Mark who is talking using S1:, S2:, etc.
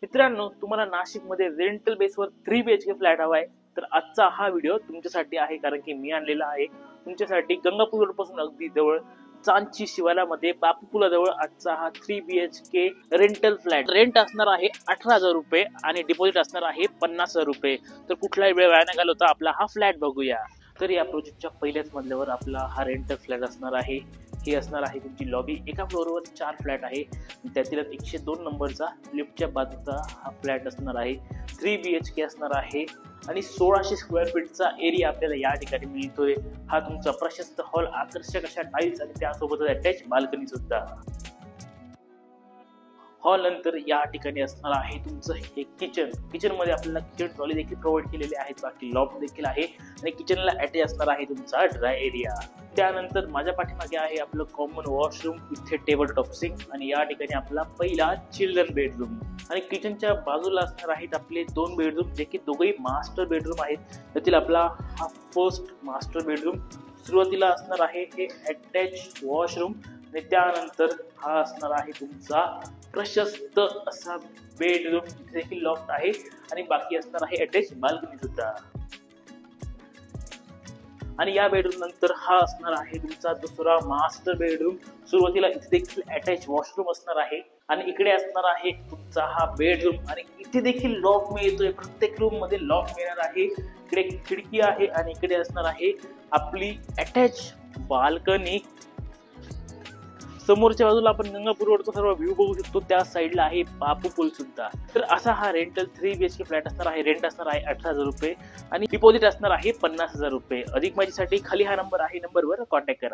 S1: मित्रांनो, तुम्हाला नाशिकमध्ये रेंटल बेसवर 3 BHK फ्लॅट हवा आहे तर आजचा हा व्हिडिओ तुमच्यासाठी आहे, कारण की मी आणलेला आहे तुमच्यासाठी गंगापूर रोड पासून अगदी जवळ चांदची शिवालामध्ये बापू पुलाजवळ आजचा हा 3 BHK रेंटल फ्लॅट. रेंट असणार आहे 18,000 रुपये आणि डिपॉझिट असणार आहे 50,000 रुपये. तर कुठलाही वेळ वाया न घालवता आपला हा फ्लॅट बघूया. तर या प्रोजेक्टच्या पहिल्याच मजल्यावर आपला हा रेंटल फ्लॅट असणार आहे. ही असणार आहे तुमची लॉबी. एका फ्लोअरवर 4 फ्लॅट आहे, त्यातील 102 नंबरचा लिफ्टच्या बाजूचा हा फ्लॅट असणार आहे. 3 BHK असणार आहे आणि 1600 स्क्वेअर फीटचा एरिया आपल्याला या ठिकाणी मिळतोय. हा तुमचा प्रशस्त हॉल, आकर्षक अशा टाईल्स आणि त्यासोबतच अटॅच बाल्कनी सुद्धा. हॉल नंतर या ठिकाणी असणार आहे तुमचं हे किचन. किचन मध्ये आपल्याला किचन ट्रॉली देखील प्रोव्हाइड केलेली आहे, बाकी लॉफ्ट देखील आहे आणि किचनला अटॅच असणार आहे तुमचा ड्राय एरिया. त्यानंतर माझ्या पाठीमागे आहे आपलं कॉमन वॉशरूम, इथे टेबल टॉप सिंक आणि या ठिकाणी आपला पहिला चिल्ड्रन बेडरूम. आणि किचनच्या बाजूला असणार आहेत आपले 2 बेडरूम, जे की दोघेही मास्टर बेडरूम आहेत. त्यातील आपला हा फर्स्ट मास्टर बेडरूम. सुरुवातीला असणार आहे हे अटॅच वॉशरूम आणि त्यानंतर हा असणार आहे तुमचा प्रशस्त असा बेडरूम, देखील लॉफ्ट आहे आणि बाकी असणार आहे अटॅच बाल्कनी सुद्धा. आणि या बेडरूम नंतर हा असणार आहे तुमचा दुसरा मास्टर बेडरूम. सुरुवातीला इथे देखील अटॅच वॉशरूम असणार आहे आणि इकडे असणार आहे तुमचा हा बेडरूम आणि इथे देखील लॉक मिळतोय. प्रत्येक रूम मध्ये लॉक मिळणार आहे. इकडे खिडकी आहे आणि इकडे असणार आहे आपली अटॅच बाल्कनी. समोरच्या बाजूला आपण गंगापूर रोडचा सर्व व्ह्यू बघू शकतो. त्या साईडला आहे बापू पूल सुद्धा. तर असा हा रेंटल 3 BHK फ्लॅट असणार आहे. रेंट असणार आहे 18,000 रुपये आणि डिपॉझिट असणार आहे 50,000 रुपये. अधिक माहितीसाठी खाली हा नंबर आहे, नंबरवर कॉन्टॅक्ट करा.